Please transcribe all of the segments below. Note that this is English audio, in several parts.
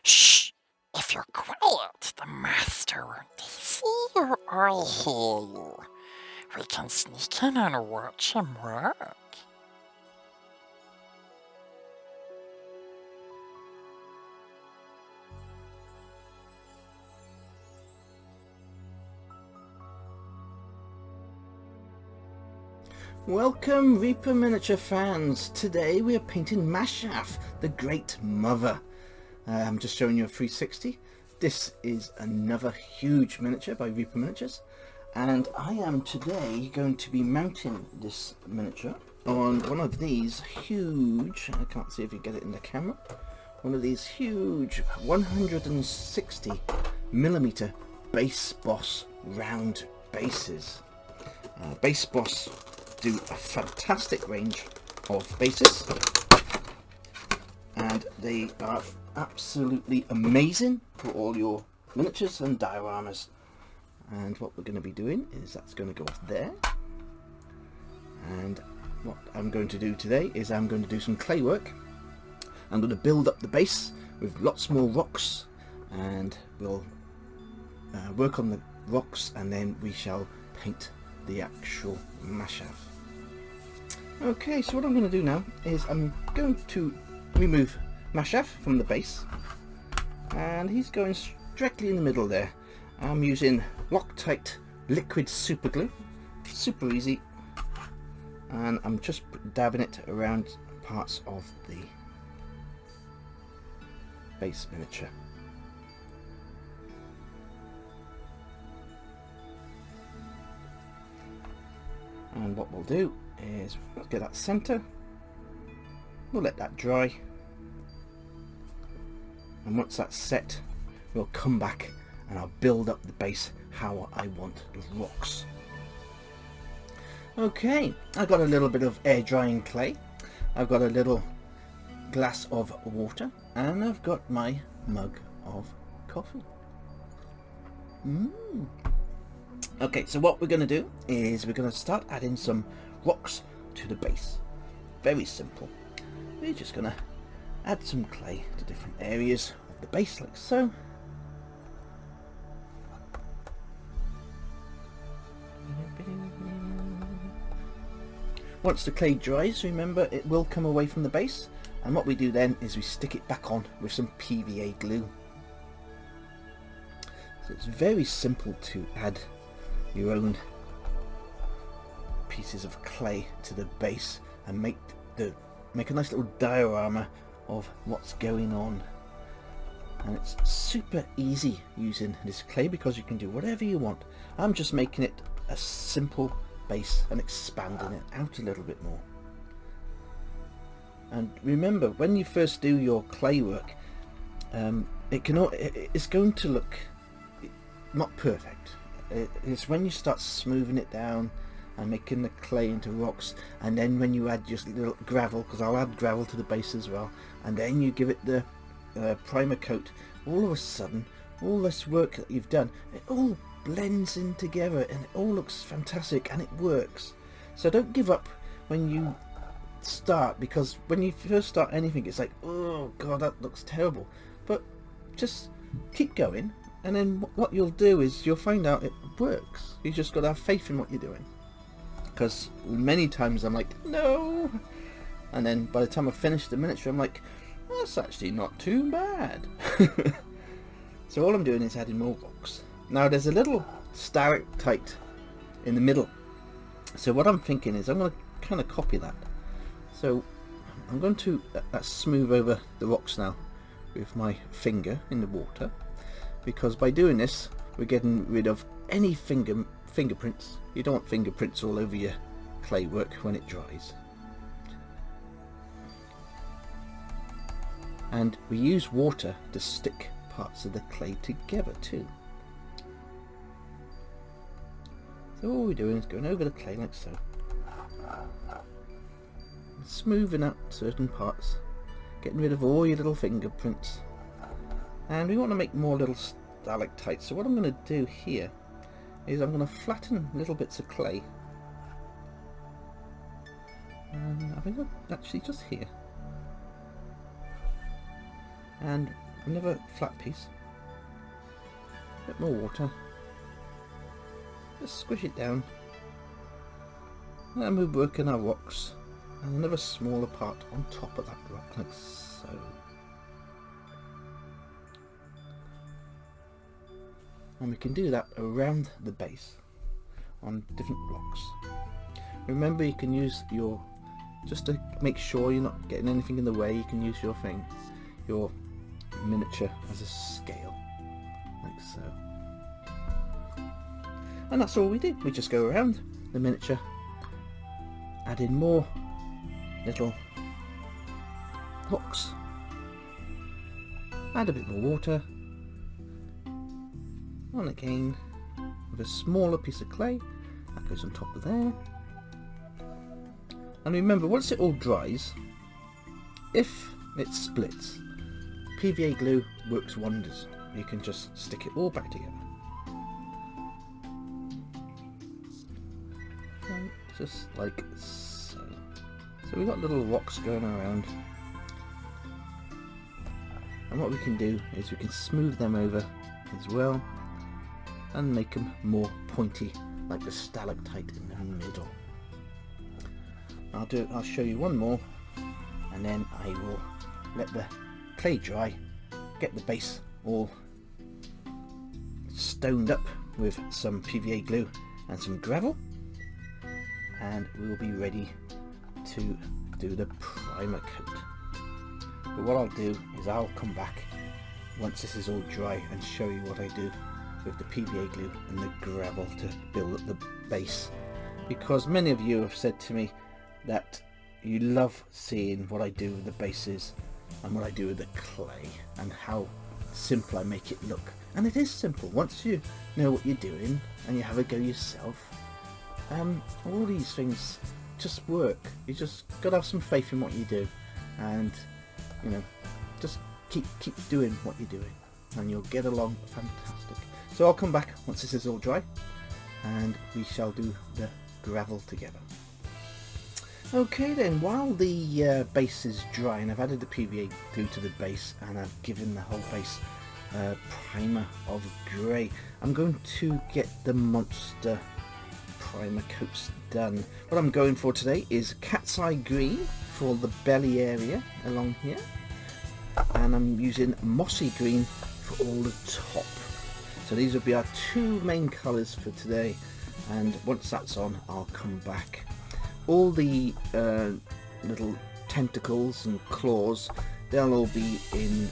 Shh! If you're quiet, the master won't see you or hear you. We can sneak in and watch him work. Welcome Reaper Miniature fans. Today we are painting Mashaaf, the Great Mother. I'm just showing you a 360. This is another huge miniature by Reaper Miniatures, and I am today going to be mounting this miniature on one of these huge, I can't see if you get it in the camera, one of these huge 160 millimeter base boss round bases. Base boss do a fantastic range of bases, and they are absolutely amazing for all your miniatures and dioramas. And what we're going to be doing is that's going to go off there, and what I'm going to do today is I'm going to do some clay work. I'm going to build up the base with lots more rocks, and we'll work on the rocks, and then we shall paint the actual Mashaaf. Okay, so what I'm going to do now is I'm going to remove Mashaaf from the base, and he's going directly in the middle there. I'm using Loctite liquid super glue, super easy, and I'm just dabbing it around parts of the base miniature. And what we'll do is let's get that center, we'll let that dry, and once that's set we'll come back and I'll build up the base how I want the rocks. Okay, I've got a little bit of air drying clay, I've got a little glass of water, and I've got my mug of coffee. Okay, so what we're going to do is we're going to start adding some rocks to the base. Very simple. We're just going to add some clay to different areas of the base like so. Once the clay dries, remember it will come away from the base, and what we do then is we stick it back on with some PVA glue. So it's very simple to add your own pieces of clay to the base and make a nice little diorama of what's going on. And it's super easy using this clay because you can do whatever you want. I'm just making it a simple base and expanding it out a little bit more. And remember, when you first do your clay work, it's going to look not perfect. It's when you start smoothing it down and making the clay into rocks, and then when you add just a little gravel, because I'll add gravel to the base as well, and then you give it the primer coat, all of a sudden all this work that you've done, it all blends in together and it all looks fantastic and it works. So don't give up when you start, because when you first start anything it's like, oh god, that looks terrible, but just keep going, and then what you'll do is you'll find out it works. You just got to have faith in what you're doing, because many times I'm like, no, and then by the time I finish the miniature I'm like, that's actually not too bad. So all I'm doing is adding more rocks. Now there's a little stalactite in the middle, so what I'm thinking is I'm going to kind of copy that. So I'm going to smooth over the rocks now with my finger in the water, because by doing this we're getting rid of any fingerprints. You don't want fingerprints all over your clay work when it dries. And we use water to stick parts of the clay together too. So all we're doing is going over the clay like so, smoothing out certain parts, getting rid of all your little fingerprints. And we want to make more little stalactites, so what I'm going to do here is I'm going to flatten little bits of clay, and I think actually just here, and another flat piece, a bit more water, just squish it down, and we're working our rocks, and another smaller part on top of that rock, like so. And we can do that around the base on different rocks. Remember, you can use your, just to make sure you're not getting anything in the way, you can use your thing, your miniature as a scale, like so. And that's all we do. We just go around the miniature, add in more little hooks, add a bit more water, and again with a smaller piece of clay that goes on top of there. And remember, once it all dries, if it splits, PVA glue works wonders. You can just stick it all back together. And just like so. So we've got little rocks going around. And what we can do is we can smooth them over as well and make them more pointy, like the stalactite in the middle. I'll show you one more, and then I will let the clay dry, get the base all stoned up with some PVA glue and some gravel, and we will be ready to do the primer coat. But what I'll do is I'll come back once this is all dry and show you what I do with the PVA glue and the gravel to build up the base, because many of you have said to me that you love seeing what I do with the bases and what I do with the clay and how simple I make it look. And it is simple once you know what you're doing and you have a go yourself. All these things just work. You just gotta have some faith in what you do, and you know, just keep doing what you're doing and you'll get along fantastic. So I'll come back once this is all dry and we shall do the gravel together. Okay then, while the base is dry and I've added the PVA glue to the base and I've given the whole base primer of grey, I'm going to get the monster primer coats done. What I'm going for today is cat's eye green for the belly area along here, and I'm using mossy green for all the top. So these will be our two main colours for today, and once that's on I'll come back. All the little tentacles and claws, they'll all be in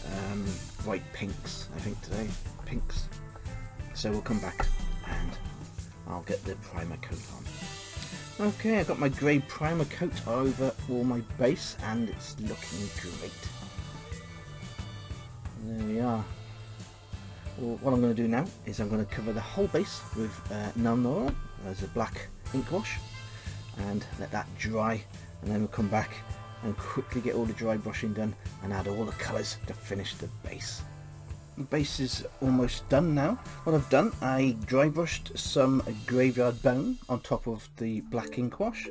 white pinks, I think today, pinks. So we'll come back and I'll get the primer coat on. Okay, I've got my grey primer coat over all my base and it's looking great. There we are. Well, what I'm going to do now is I'm going to cover the whole base with Nuln Oil as a black ink wash and let that dry, and then we'll come back and quickly get all the dry brushing done and add all the colours to finish the base. The base is almost done now. What I've done, I dry brushed some graveyard bone on top of the black ink wash,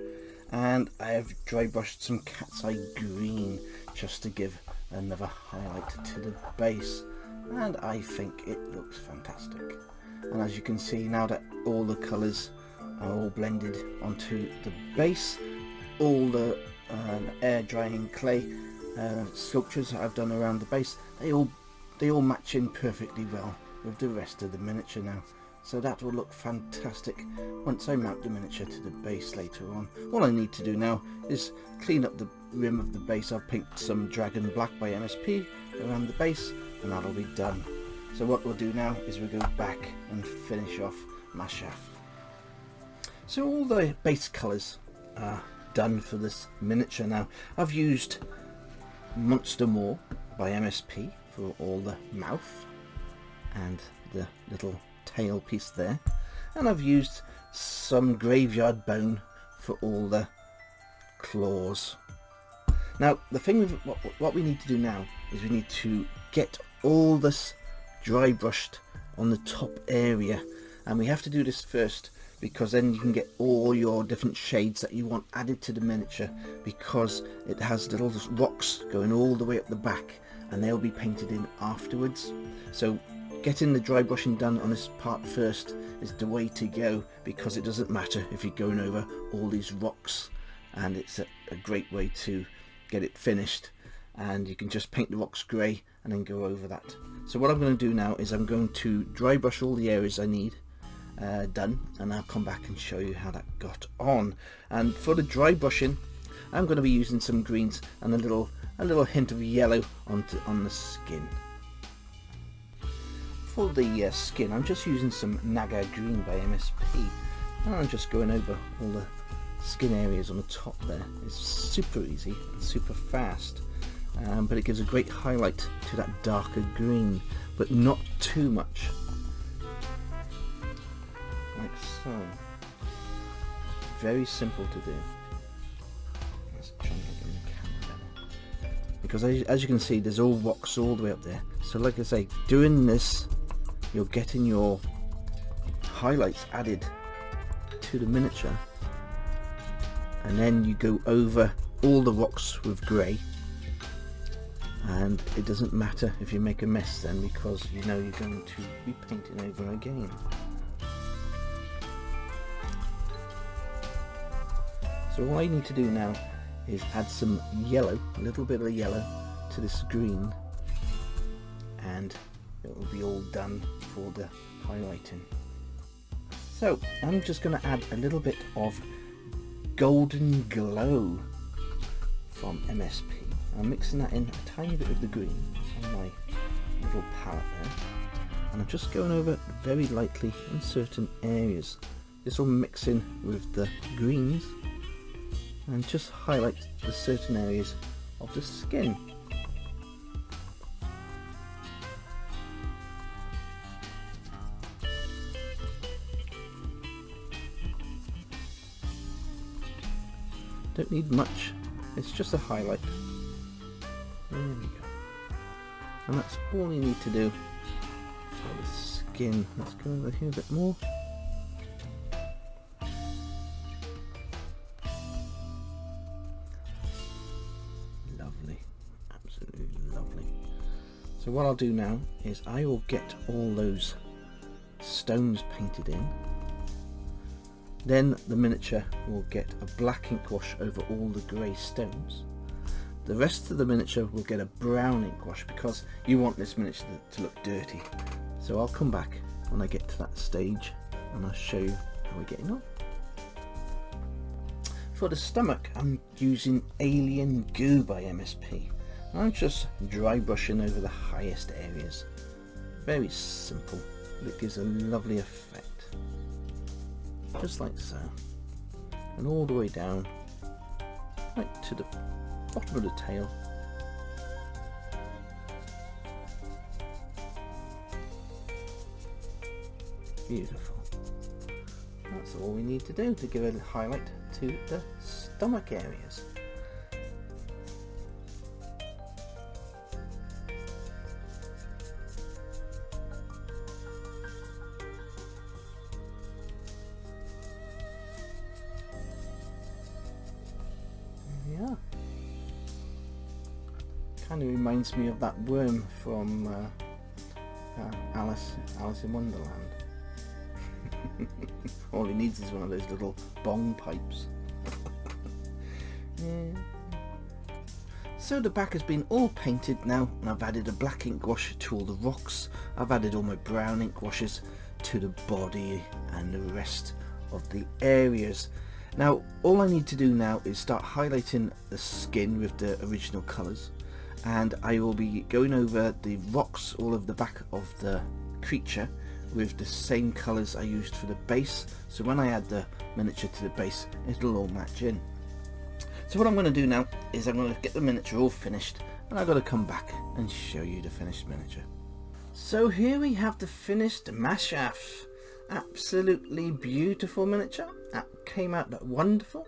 and I have dry brushed some cat's eye green just to give another highlight to the base, and I think it looks fantastic. And as you can see, now that all the colours are all blended onto the base, all the air drying clay sculptures that I've done around the base, they all match in perfectly well with the rest of the miniature now. So that will look fantastic once I mount the miniature to the base later on. All I need to do now is clean up the rim of the base. I've painted some Dragon Black by MSP around the base and that'll be done. So what we'll do now is we'll go back and finish off Mashaaf. So all the base colours are done for this miniature now. I've used Monster More by MSP for all the mouth and the little tail piece there, and I've used some graveyard bone for all the claws. Now the thing with what we need to do now is we need to get all this dry brushed on the top area, and we have to do this first because then you can get all your different shades that you want added to the miniature, because it has little rocks going all the way up the back and they'll be painted in afterwards. So getting the dry brushing done on this part first is the way to go, because it doesn't matter if you're going over all these rocks, and it's a great way to get it finished. And you can just paint the rocks grey and then go over that. So what I'm going to do now is I'm going to dry brush all the areas I need done, and I'll come back and show you how that got on. And for the dry brushing, I'm going to be using some greens and a little hint of yellow on the skin. For the skin, I'm just using some Naga Green by MSP, and I'm just going over all the skin areas on the top there. It's super easy and super fast. But it gives a great highlight to that darker green, but not too much, like so. Very simple to do. Let's try and get in the camera better, because as you can see, there's all rocks all the way up there. So like I say, doing this, you're getting your highlights added to the miniature, and then you go over all the rocks with grey. And it doesn't matter if you make a mess then, because you know you're going to be painting over again. So all I need to do now is add some yellow, a little bit of yellow to this green, and it will be all done for the highlighting. So I'm just going to add a little bit of Golden Glow from MSP. I'm mixing that in a tiny bit of the green on my little palette there, and I'm just going over it very lightly in certain areas. This will mix in with the greens and just highlight the certain areas of the skin. Don't need much, it's just a highlight. There we go. And that's all you need to do for the skin. Let's go over here a bit more. Lovely. Absolutely lovely. So what I'll do now is I will get all those stones painted in. Then the miniature will get a black ink wash over all the grey stones. The rest of the miniature will get a brown ink wash, because you want this miniature to look dirty. So I'll come back when I get to that stage and I'll show you how we're getting on. For the stomach, I'm using Alien Goo by MSP. I'm just dry brushing over the highest areas. Very simple, but it gives a lovely effect. Just like so. And all the way down, right to the bottom of the tail. Beautiful. That's all we need to do to give a highlight to the stomach areas. There we are. Kind of reminds me of that worm from Alice in Wonderland. All he needs is one of those little bong pipes. Yeah. So the back has been all painted now, and I've added a black ink wash to all the rocks. I've added all my brown ink washes to the body and the rest of the areas. Now all I need to do now is start highlighting the skin with the original colours, and I will be going over the rocks, all of the back of the creature, with the same colours I used for the base, so when I add the miniature to the base it'll all match in. So what I'm going to do now is I'm going to get the miniature all finished, and I've got to come back and show you the finished miniature. So here we have the finished Mashaaf. Absolutely beautiful miniature. That came out wonderful.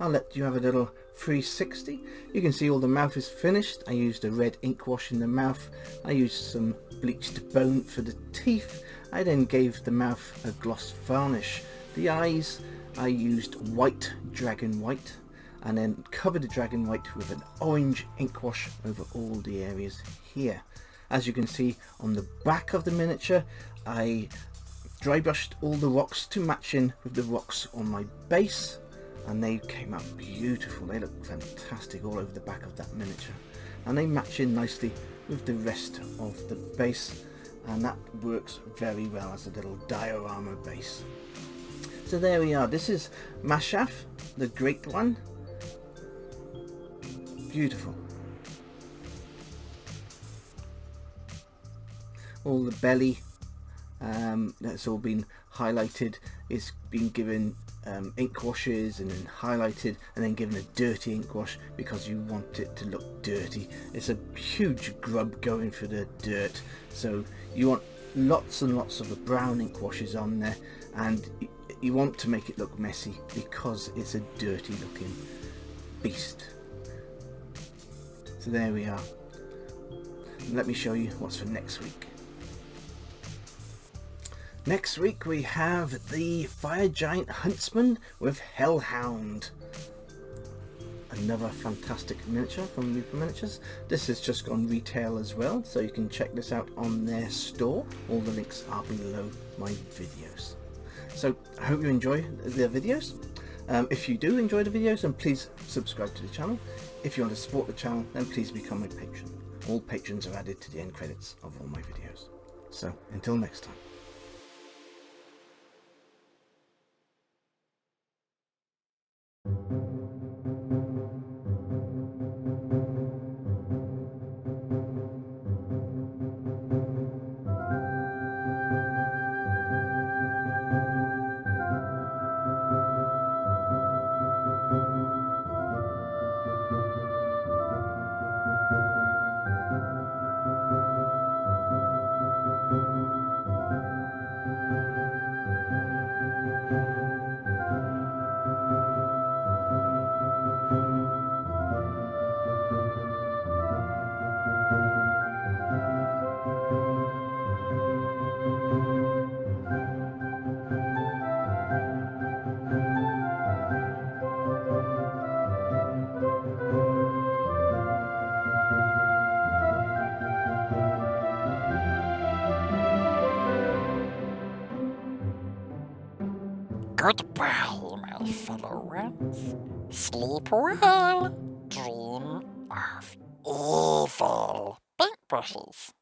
I'll let you have a little 360. You can see all the mouth is finished. I used a red ink wash in the mouth. I used some bleached bone for the teeth. I then gave the mouth a gloss varnish. The eyes, I used white, dragon white. and then cover the dragon white with an orange ink wash over all the areas here. As you can see on the back of the miniature, I dry brushed all the rocks to match in with the rocks on my base, and they came out beautiful. They look fantastic all over the back of that miniature, and they match in nicely with the rest of the base, and that works very well as a little diorama base. So there we are. This is Mashaaf, the Great One. Beautiful. All the belly that's all been highlighted is been given ink washes and then highlighted and then given a dirty ink wash because you want it to look dirty. It's a huge grub going for the dirt, so you want lots and lots of the brown ink washes on there, and you want to make it look messy because it's a dirty looking beast. So there we are. Let me show you what's for next week. Next week we have the Fire Giant Huntsman with Hellhound. Another fantastic miniature from Reaper Miniatures. This has just gone retail as well, so you can check this out on their store. All the links are below my videos. So I hope you enjoy the videos. If you do enjoy the videos, then please subscribe to the channel. If you want to support the channel, then please become a patron. All patrons are added to the end credits of all my videos. So until next time. Goodbye, my fellow ones. Sleep well. Dream of evil paintbrushes.